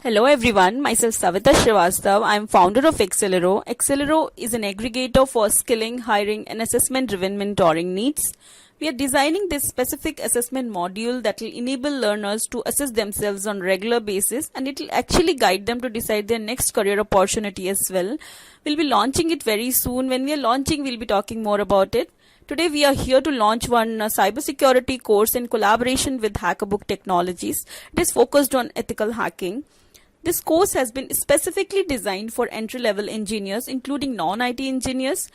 Hello everyone, myself Savita Srivastav. I am founder of Accelero. Accelero is an aggregator for skilling, hiring and assessment driven mentoring needs. We are designing this specific assessment module that will enable learners to assess themselves on regular basis, and it will actually guide them to decide their next career opportunity as well. We'll be launching it very soon. When we are launching, we'll be talking more about it. Today we are here to launch one cybersecurity course in collaboration with Hackerbook Technologies. It is focused on ethical hacking. This course has been specifically designed for entry-level engineers, including non-IT engineers.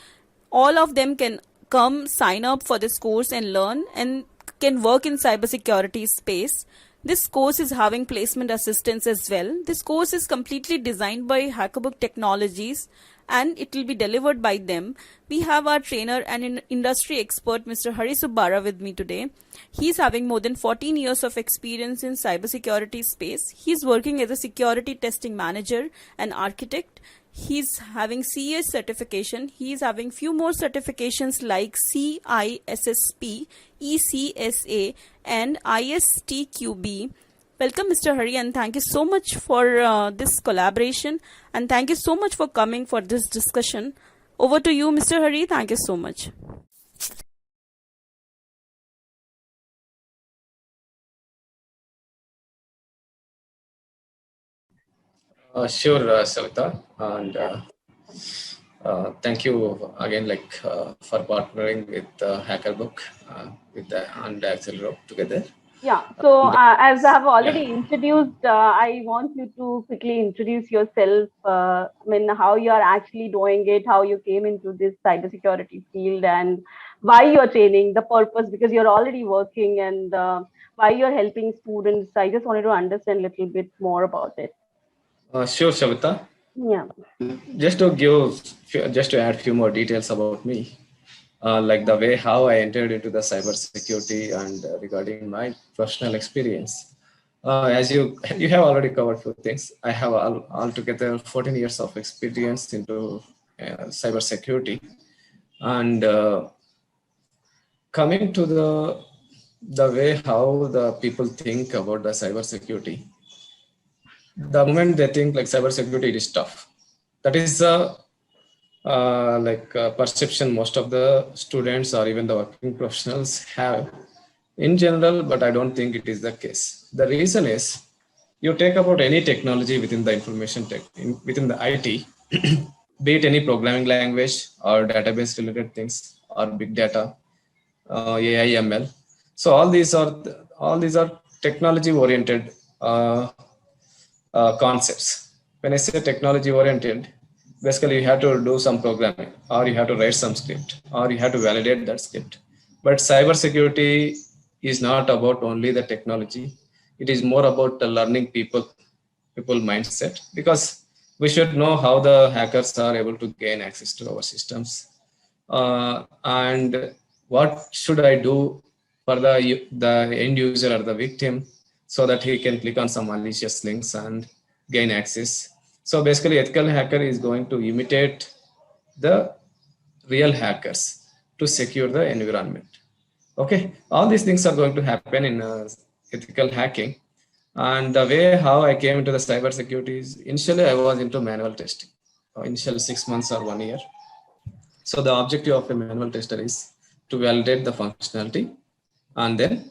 All of them can come sign up for this course and learn and can work in cybersecurity space. This course is having placement assistance as well. This course is completely designed by Hackerbook Technologies and it will be delivered by them. We have our trainer and industry expert, Mr. Hari Subbara, with me today. He's having more than 14 years of experience in cybersecurity space. He's working as a security testing manager and architect. He's having CA certification. He's having few more certifications like CISSP, ECSA, and ISTQB. Welcome, Mr. Hari, and thank you so much for this collaboration, and thank you so much for coming for this discussion. Over to you, Mr. Hari. Thank you so much. Sure, Savita, and thank you again, for partnering with Hackerbook and Accelero together. Yeah, so as I have already introduced, I want you to quickly introduce yourself. How you are actually doing it, how you came into this cybersecurity field, and why you're training, the purpose, because you're already working, and why you're helping students. I just wanted to understand a little bit more about it. Sure, Savita. Yeah. Just to add few more details about me. Like the way how I entered into the cybersecurity and regarding my professional experience. As you have already covered few things. I have altogether 14 years of experience into cybersecurity, and coming to the way how the people think about the cybersecurity. The moment they think like cybersecurity, it is tough. That is perception most of the students or even the working professionals have in general, but I don't think it is the case. The reason is, you take about any technology within the information tech, within the IT, be it any programming language or database related things or big data, AI, ML. So all these are technology oriented concepts. When I say technology oriented, basically you have to do some programming, or you have to write some script, or you have to validate that script. But cybersecurity is not about only the technology. It is more about the learning people mindset, because we should know how the hackers are able to gain access to our systems, and what should I do for the end user or the victim, so that he can click on some malicious links and gain access. So basically, ethical hacker is going to imitate the real hackers to secure the environment. Okay, all these things are going to happen in ethical hacking. And the way how I came into the cybersecurity is, initially I was into manual testing, initial 6 months or 1 year. So the objective of a manual tester is to validate the functionality and then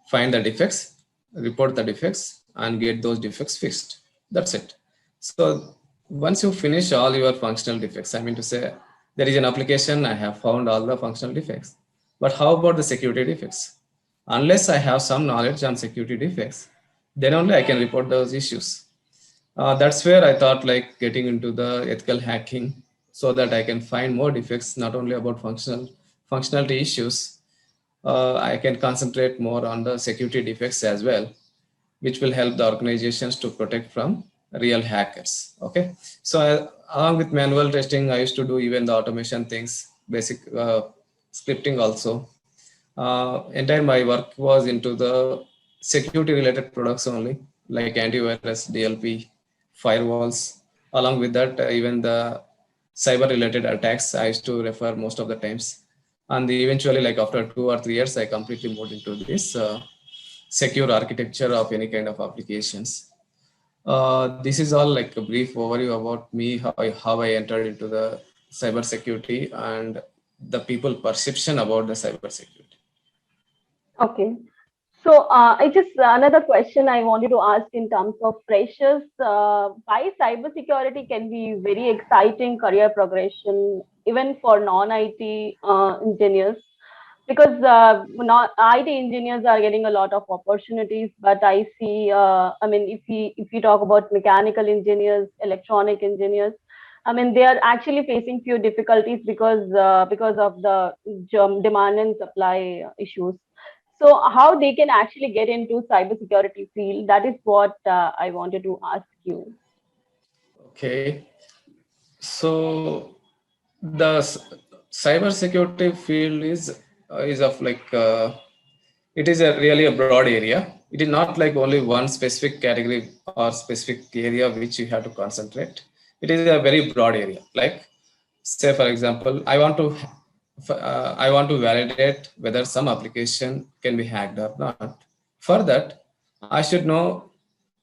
find the defects, report the defects, and get those defects fixed. That's it. So once you finish all your functional defects, I mean to say, there is an application, I have found all the functional defects. But how about the security defects? Unless I have some knowledge on security defects, then only I can report those issues. That's where I thought like getting into the ethical hacking, so that I can find more defects, not only about functionality issues. I can concentrate more on the security defects as well, which will help the organizations to protect from real hackers. Okay, so along with manual testing, I used to do even the automation things, basic scripting also. Entire my work was into the security related products only, like antivirus, DLP, firewalls. Along with that, even the cyber related attacks I used to refer most of the times. And eventually, like after 2 or 3 years, I completely moved into this secure architecture of any kind of applications. This is all like a brief overview about me, how I entered into the cybersecurity and the people perception about the cybersecurity. Okay. So, I just another question I wanted to ask in terms of freshers. Why cybersecurity can be very exciting career progression even for non-IT engineers? Because not IT engineers are getting a lot of opportunities, but I see. I mean, if you talk about mechanical engineers, electronic engineers, I mean, they are actually facing few difficulties because of the demand and supply issues. So how they can actually get into cybersecurity field? That is what I wanted to ask you. Okay, so the cybersecurity field is of like it is a really a broad area. It is not like only one specific category or specific area which you have to concentrate. It is a very broad area. Like, say for example, I want to validate whether some application can be hacked or not. For that, I should know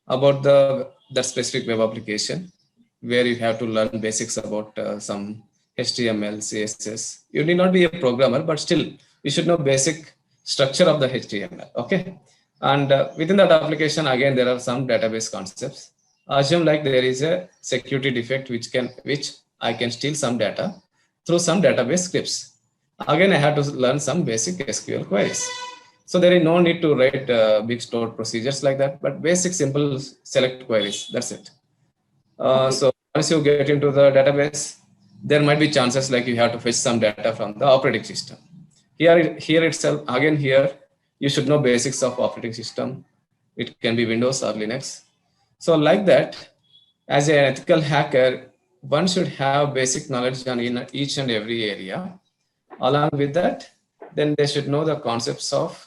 about the that specific web application, where you have to learn basics about some HTML, CSS. You need not be a programmer, but still you should know basic structure of the HTML. Okay, and within that application, again there are some database concepts. Assume like there is a security defect which I can steal some data through some database scripts. Again, I have to learn some basic SQL queries. So there is no need to write big stored procedures like that, but basic simple select queries. That's it. So once you get into the database, there might be chances like you have to fetch some data from the operating system. Here itself, again here, you should know basics of operating system. It can be Windows or Linux. So like that, as an ethical hacker, one should have basic knowledge on in each and every area. Along with that, then they should know the concepts of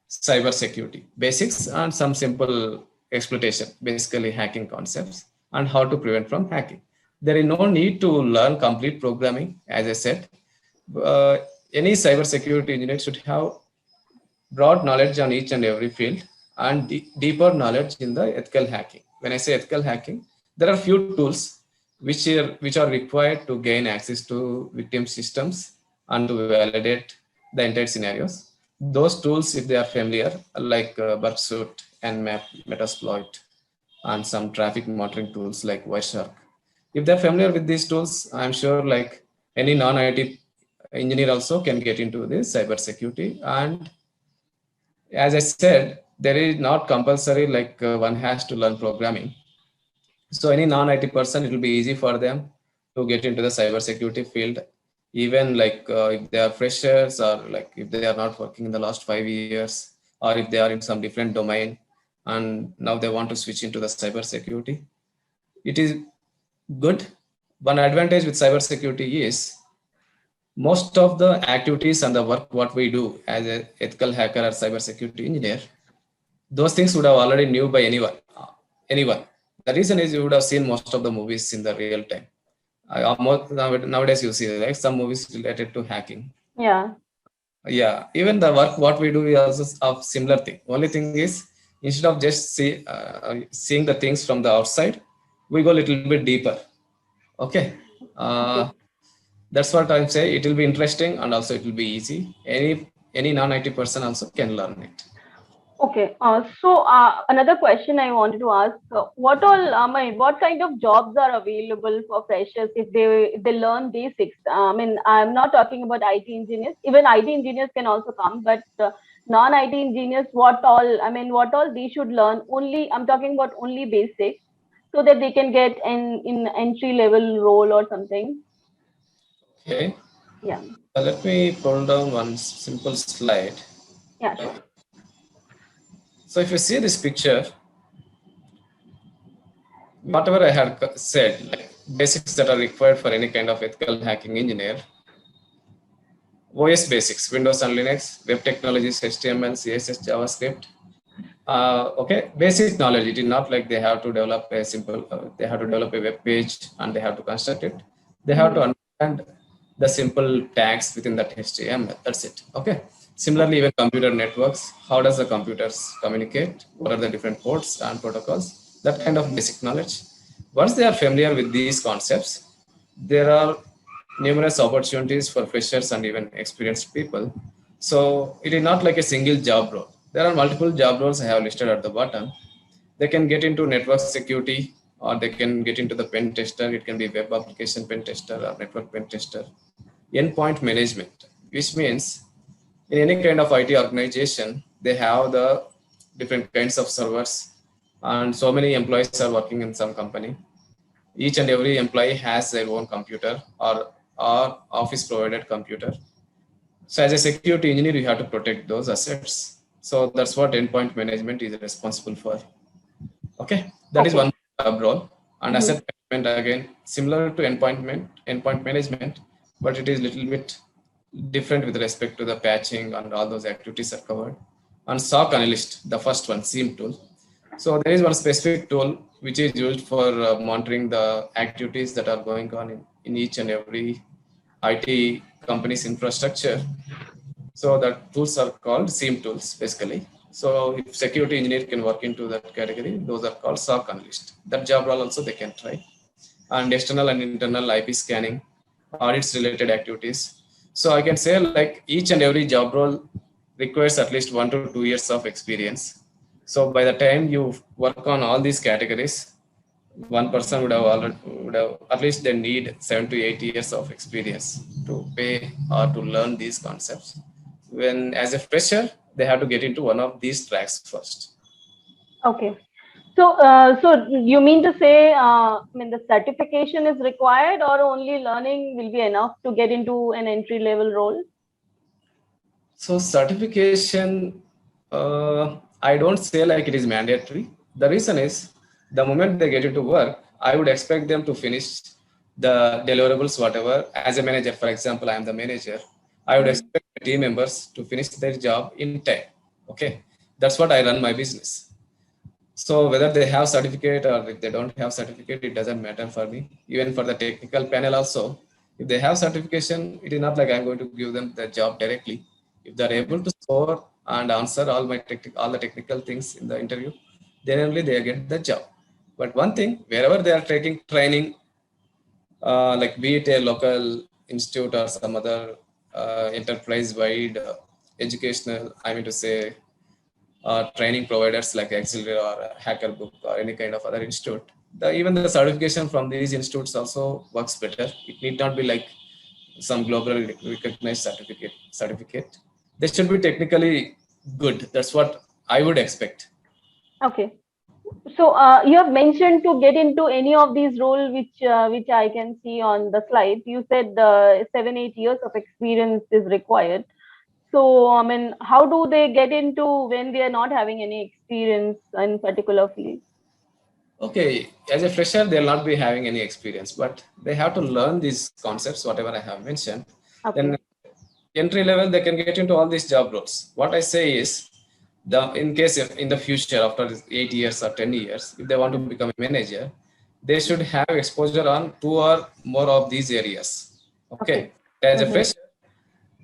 cyber security basics and some simple exploitation, basically hacking concepts, and how to prevent from hacking. There is no need to learn complete programming. As I said, uh, any cybersecurity engineer should have broad knowledge on each and every field and deeper knowledge in the ethical hacking. When I say ethical hacking, there are few tools which are required to gain access to victim systems and to validate the entire scenarios. Those tools, if they are familiar, like Burpsuit, Nmap, Metasploit, and some traffic monitoring tools like Wireshark. If they're familiar with these tools, I'm sure like any non-IT engineer also can get into this cybersecurity. And as I said, there is not compulsory like one has to learn programming. So any non-IT person, it will be easy for them to get into the cybersecurity field. Even like if they are freshers or like if they are not working in the last 5 years, or if they are in some different domain and now they want to switch into the cybersecurity, it is good. One advantage with cybersecurity is most of the activities and the work what we do as an ethical hacker or cybersecurity engineer, those things would have already knew by anyone. The reason is you would have seen most of the movies in the real time. Nowadays you see like some movies related to hacking. Yeah. Yeah, even the work what we do is also of similar thing. Only thing is instead of just seeing the things from the outside, we go a little bit deeper. Okay. Okay. That's what I'm saying. It will be interesting and also it will be easy. Any non-IT person also can learn it. Okay. So another question I wanted to ask: what all? What kind of jobs are available for freshers if they learn basics? I mean, I'm not talking about IT engineers. Even IT engineers can also come, but non-IT engineers, what all? I mean, what all they should learn? Only I'm talking about only basics, so that they can get in entry level role or something. Okay. Yeah. Let me pull down one simple slide. Yeah. Sure. So if you see this picture, whatever I had said, like basics that are required for any kind of ethical hacking engineer, OS basics, Windows and Linux, web technologies, HTML, CSS, JavaScript. Okay, basic knowledge. It is not like they have to develop a simple, they have to develop a web page and they have to construct it. They have to understand the simple tags within that HTML. That's it. Okay. Similarly, even computer networks. How does the computers communicate? What are the different ports and protocols? that kind of basic knowledge. Once they are familiar with these concepts, there are numerous opportunities for freshers and even experienced people. So it is not like a single job role. There are multiple job roles I have listed at the bottom. They can get into network security, or they can get into the pen tester. It can be web application pen tester or network pen tester. Endpoint management, which means in any kind of IT organization, they have the different kinds of servers, and so many employees are working in some company. Each and every employee has their own computer, or office provided computer. So as a security engineer, you have to protect those assets. So that's what endpoint management is responsible for. Okay, that is Okay. one job role. And asset management, again, similar to endpoint management, but it is little bit different with respect to the patching and all those activities are covered. And SOC analyst, the first one, SIEM tool. So there is one specific tool which is used for monitoring the activities that are going on in each and every IT company's infrastructure. So the tools are called SIEM tools, basically. So if security engineer can work into that category, those are called SOC analyst. That job role also they can try. And external and internal IP scanning, audits related activities. So I can say like each and every job role requires at least 1 to 2 years of experience. So by the time you work on all these categories, one person would have at least they need 7 to 8 years of experience to pay or to learn these concepts. When as a fresher, they have to get into one of these tracks first. Okay. So you mean to say, I mean, the certification is required, or only learning will be enough to get into an entry level role? So certification, I don't say like it is mandatory. The reason is the moment they get into work, I would expect them to finish the deliverables, whatever. As a manager, for example, I am the manager. I would expect the team members to finish their job in time. Okay, that's what I run my business. So whether they have certificate or if they don't have certificate, it doesn't matter for me. Even for the technical panel also, if they have certification, it is not like I'm going to give them the job directly. If they're able to score and answer all the technical things in the interview, then only they get the job. But one thing, wherever they are taking training, like be it a local institute or some other enterprise-wide educational, I mean to say, training providers like Accelerator or HackerBook or any kind of other institute. Even the certification from these institutes also works better. It need not be like some global recognized certificate. They should be technically good. That's what I would expect. Okay. So you have mentioned to get into any of these roles, which I can see on the slides. You said 7-8 years of experience is required. So I mean, how do they get into when they are not having any experience in particular field? Okay, as a fresher, they'll not be having any experience, but they have to learn these concepts, whatever I have mentioned. Okay. Then entry level, they can get into all these job roles. What I say is, in case in the future, after 8 years or 10 years, if they want to become a manager, they should have exposure on 2 or more of these areas. Okay. As a fresher,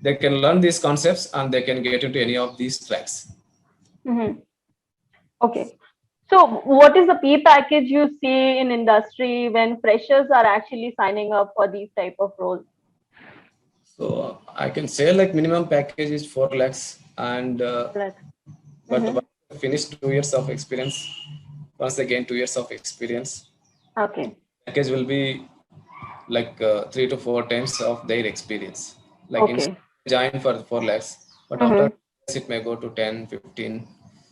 they can learn these concepts and they can get into any of these tracks. Okay. So what is the pay package you see in industry when freshers are actually signing up for these type of roles? So I can say like minimum package is 4 lakhs, and but once they finish 2 years of experience, once they gain 2 years of experience, Okay. package will be like 3 to 4 times of their experience. Like Okay. join for 4 lakhs, but after it may go to 10, 15.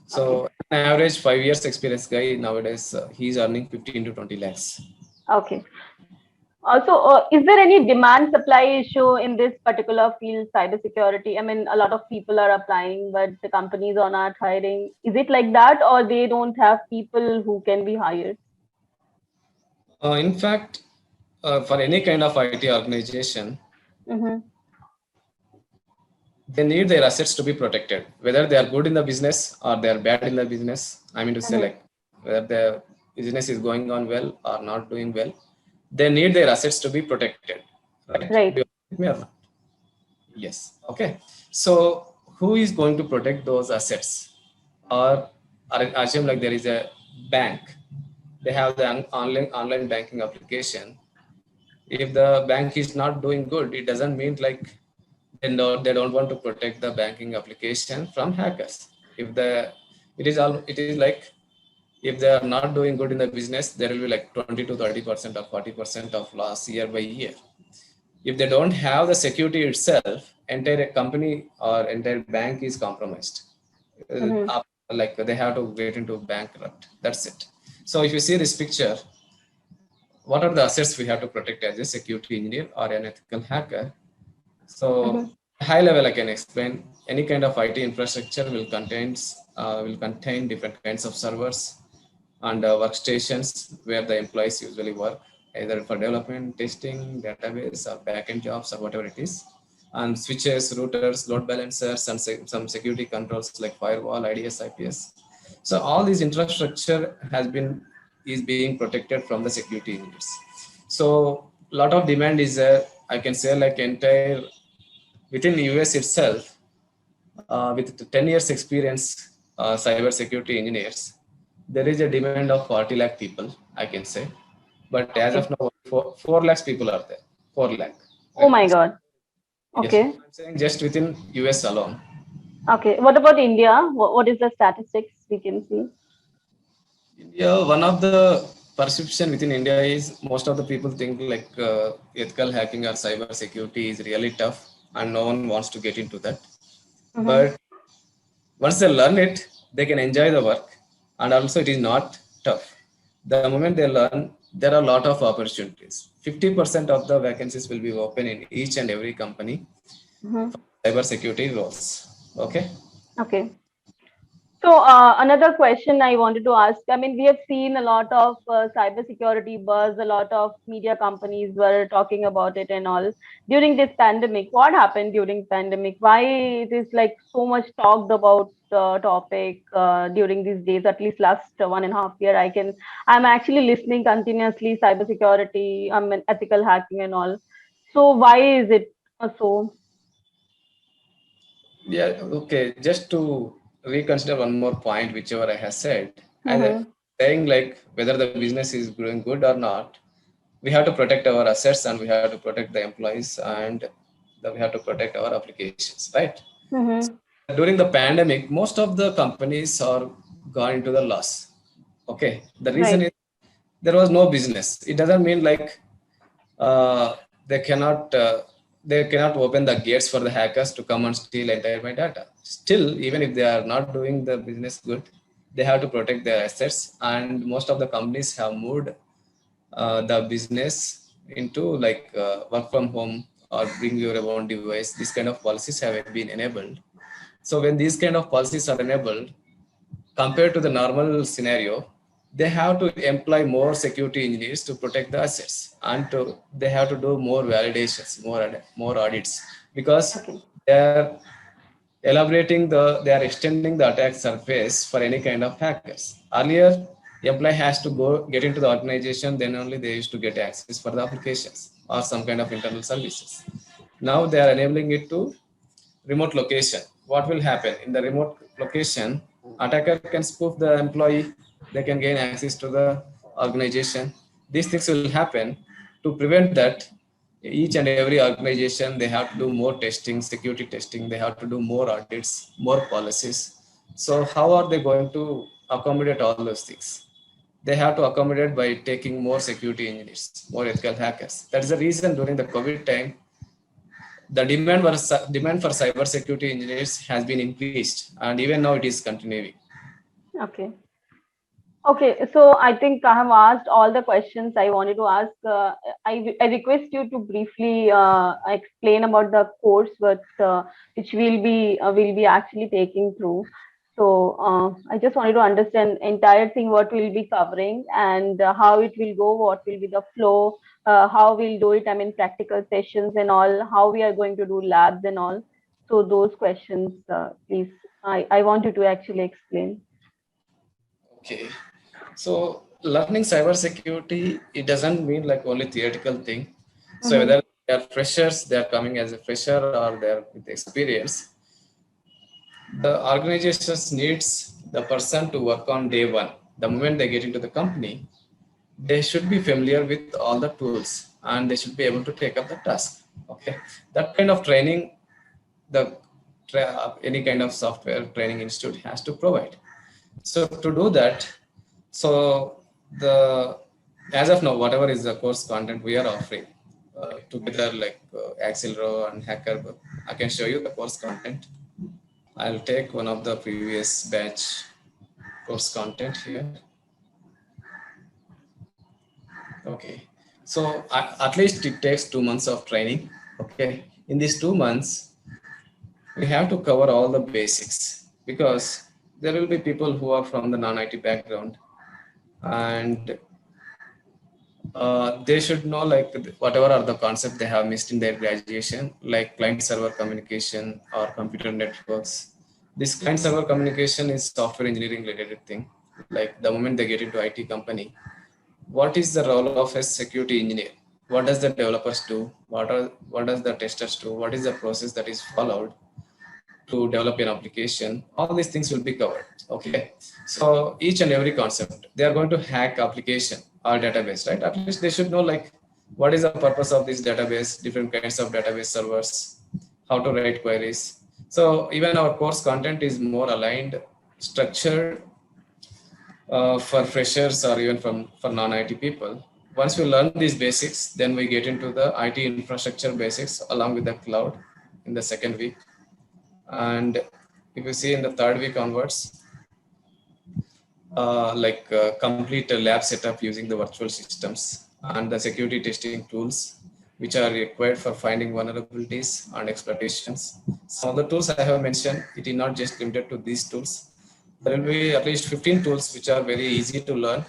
So an average 5 years experience guy nowadays, he's earning 15 to 20 lakhs. Okay. Also, is there any demand supply issue in this particular field, cybersecurity? I mean, a lot of people are applying, but the companies are not hiring. Is it like that, or they don't have people who can be hired? In fact, for any kind of IT organization, they need their assets to be protected, whether they are good in the business or they are bad in the business. I mean to say, like whether the business is going on well or not doing well, they need their assets to be protected. Right? Right. Do you agree with me or not? Yes. Okay. So who is going to protect those assets? Or assume like there is a bank they have the online banking application. If the bank is not doing good, it doesn't mean like they don't want to protect the banking application from hackers. If the it is like if they are not doing good in the business, there will be like 20 to 30% or 40% of loss year by year. If they don't have the security itself, entire company or entire bank is compromised. Mm-hmm. Like they have to get into bankrupt. That's it. So if you see this picture, what are the assets we have to protect as a security engineer or an ethical hacker? So Mm-hmm. high level, I can explain. Any kind of IT infrastructure will contain different kinds of servers and workstations where the employees usually work, either for development, testing, database, or backend jobs, or whatever it is. And switches, routers, load balancers, and some security controls like firewall, IDS, IPS. So all these infrastructure is being protected from the security engineers. So a lot of demand is there. I can say like entire within US itself, with 10 years experience, cyber security engineers, there is a demand of 40 lakh people, I can say. But as Okay. of now, 4 lakhs people are there. 4 lakh. Oh my God. Yes, Okay. I'm saying just within US alone. Okay. What about India? What is the statistics we can see? India, one of the perception within India is most of the people think like ethical hacking or cyber security is really tough and no one wants to get into that. Mm-hmm. But once they learn it, they can enjoy the work, and also it is not tough. The moment they learn, there are a lot of opportunities. 50% of the vacancies will be open in each and every company Mm-hmm. for cyber security roles. Okay. Okay. So another question I wanted to ask. I mean, we have seen a lot of cybersecurity buzz. A lot of media companies were talking about it and all during this pandemic. What happened during pandemic? Why it is like so much talked about topic during these days? At least last 1.5 year, I'm actually listening continuously cybersecurity, ethical hacking and all. So why is it so? Yeah. Okay. Just to reconsider one more point, whichever I have said, as I Mm-hmm. saying like whether the business is doing good or not, we have to protect our assets and we have to protect the employees and we have to protect our applications, right? Mm-hmm. During the pandemic, most of the companies are gone into the loss. Okay, the reason Right. is there was no business. It doesn't mean like uh, they cannot uh, they cannot open the gates for the hackers to come and steal entire my data. Still, even if they are not doing the business good, they have to protect their assets. And most of the companies have moved the business into like work from home or bring your own device. These kind of policies have been enabled. So when these kind of policies are enabled, compared to the normal scenario, they have to employ more security engineers to protect the assets, and they have to do more validations, more audits, because Okay. they are they are extending the attack surface for any kind of hackers. Earlier, employee has to go get into the organization, then only they used to get access for the applications or some kind of internal services. Now they are enabling it to remote location. What will happen in the remote location? Attacker can spoof the employee. They can gain access to the organization. These things will happen. To prevent that, each and every organization they have to do more testing, security testing. They have to do more audits, more policies. So how are they going to accommodate all those things? They have to accommodate by taking more security engineers, more ethical hackers. That is the reason during the COVID time, the demand for cyber security engineers has been increased, and even now it is continuing. Okay. Okay, so I think I have asked all the questions I wanted to ask. I request you to briefly explain about the course which we'll be actually taking through. So I just wanted to understand entire thing what we'll be covering and how it will go, what will be the flow, how we'll do it. I mean practical sessions and all, how we are going to do labs and all. So those questions, please, I want you to actually explain. Okay, so learning cyber security, it doesn't mean like only theoretical thing. So Mm-hmm. whether they are freshers, they are coming as a fresher, or they are with experience, the organizations needs the person to work on day one. The moment they get into the company, they should be familiar with all the tools and they should be able to take up the task. Okay, that kind of training the any kind of software training institute has to provide. So to do that, so the as of now, whatever is the course content we are offering together, like Accelero and Hacker, I can show you the course content. I'll take one of the previous batch course content here. Okay, so at least it takes 2 months of training. Okay, in these 2 months, we have to cover all the basics because there will be people who are from the non-IT background and they should know like whatever are the concepts they have missed in their graduation, like client server communication or computer networks. This client server communication is software engineering related thing. Like the moment they get into IT company, what is the role of a security engineer? What does the developers do? What does the testers do? What is the process that is followed to develop an application? All these things will be covered. Okay, so each and every concept they are going to hack application or database, right? At least they should know like what is the purpose of this database, different kinds of database servers, how to write queries. So even our course content is more aligned, structured for freshers or even for non-IT people. Once we learn these basics, then we get into the IT infrastructure basics along with the cloud in the second week. And if you see in the third week onwards, complete lab setup using the virtual systems and the security testing tools which are required for finding vulnerabilities and exploitations. Some of the tools I have mentioned, it is not just limited to these tools. There will be at least 15 tools which are very easy to learn.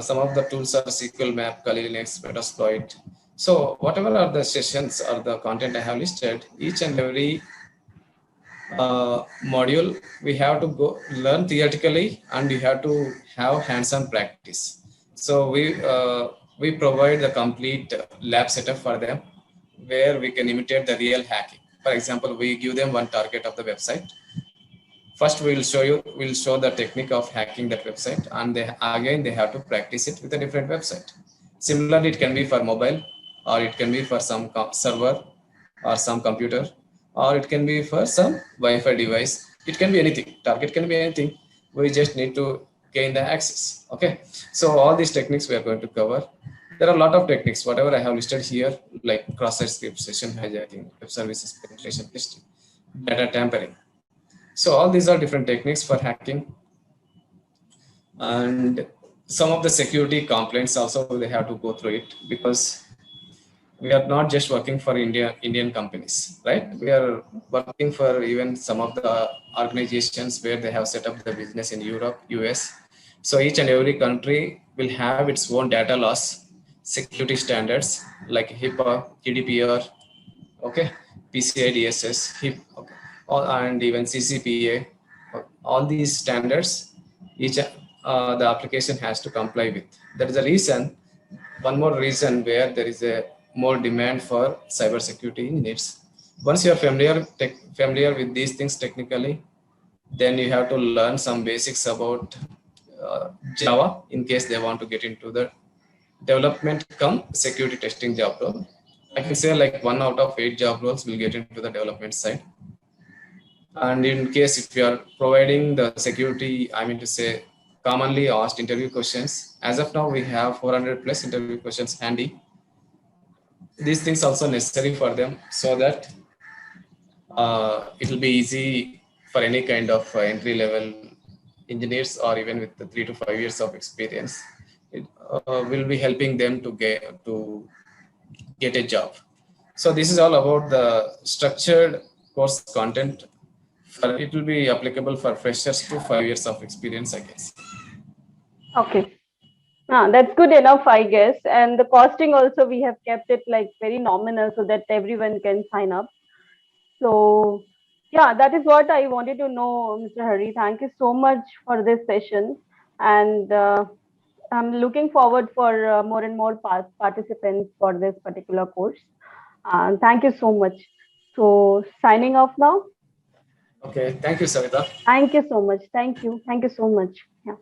Some of the tools are SQL Map, Kali Linux, Metasploit. So whatever are the sessions or the content I have listed, each and every module we have to go learn theoretically and you have to have hands-on practice. So we provide the complete lab setup for them where we can imitate the real hacking. For example, we give them one target of the website. First we'll show the technique of hacking that website, and they have to practice it with a different website. Similarly, it can be for mobile, or it can be for some server or some computer, or it can be for some Wi-Fi device. It can be anything. Target can be anything. We just need to gain the access. Okay. So all these techniques we are going to cover. There are a lot of techniques, whatever I have listed here, like cross-site script, session hijacking, web services penetration testing, data tampering. So all these are different techniques for hacking. And some of the security complaints also they have to go through it, because we are not just working for Indian companies, right? We are working for even some of the organizations where they have set up the business in Europe, US. So each and every country will have its own data loss security standards like HIPAA, GDPR, okay, PCI DSS, HIP, okay, and even CCPA. All these standards, each the application has to comply with. That is the reason. One more reason where there is a more demand for cybersecurity engineers. Once you are familiar with these things technically, then you have to learn some basics about Java in case they want to get into the development come security testing job role. I can say like 1 out of 8 job roles will get into the development side. And in case if you are providing the security, I mean to say commonly asked interview questions, as of now we have 400 plus interview questions handy. These things also necessary for them so that it will be easy for any kind of entry level engineers or even with the 3 to 5 years of experience. It will be helping them to get a job. So this is all about the structured course content. It will be applicable for freshers to 5 years of experience, I guess. Okay. That's good enough, I guess. And the costing also, we have kept it like very nominal so that everyone can sign up. So yeah, that is what I wanted to know, Mr. Hari. Thank you so much for this session. And I'm looking forward for more and more participants for this particular course. Thank you so much. So signing off now. Okay, thank you, Savita. Thank you so much. Thank you. Thank you so much. Yeah.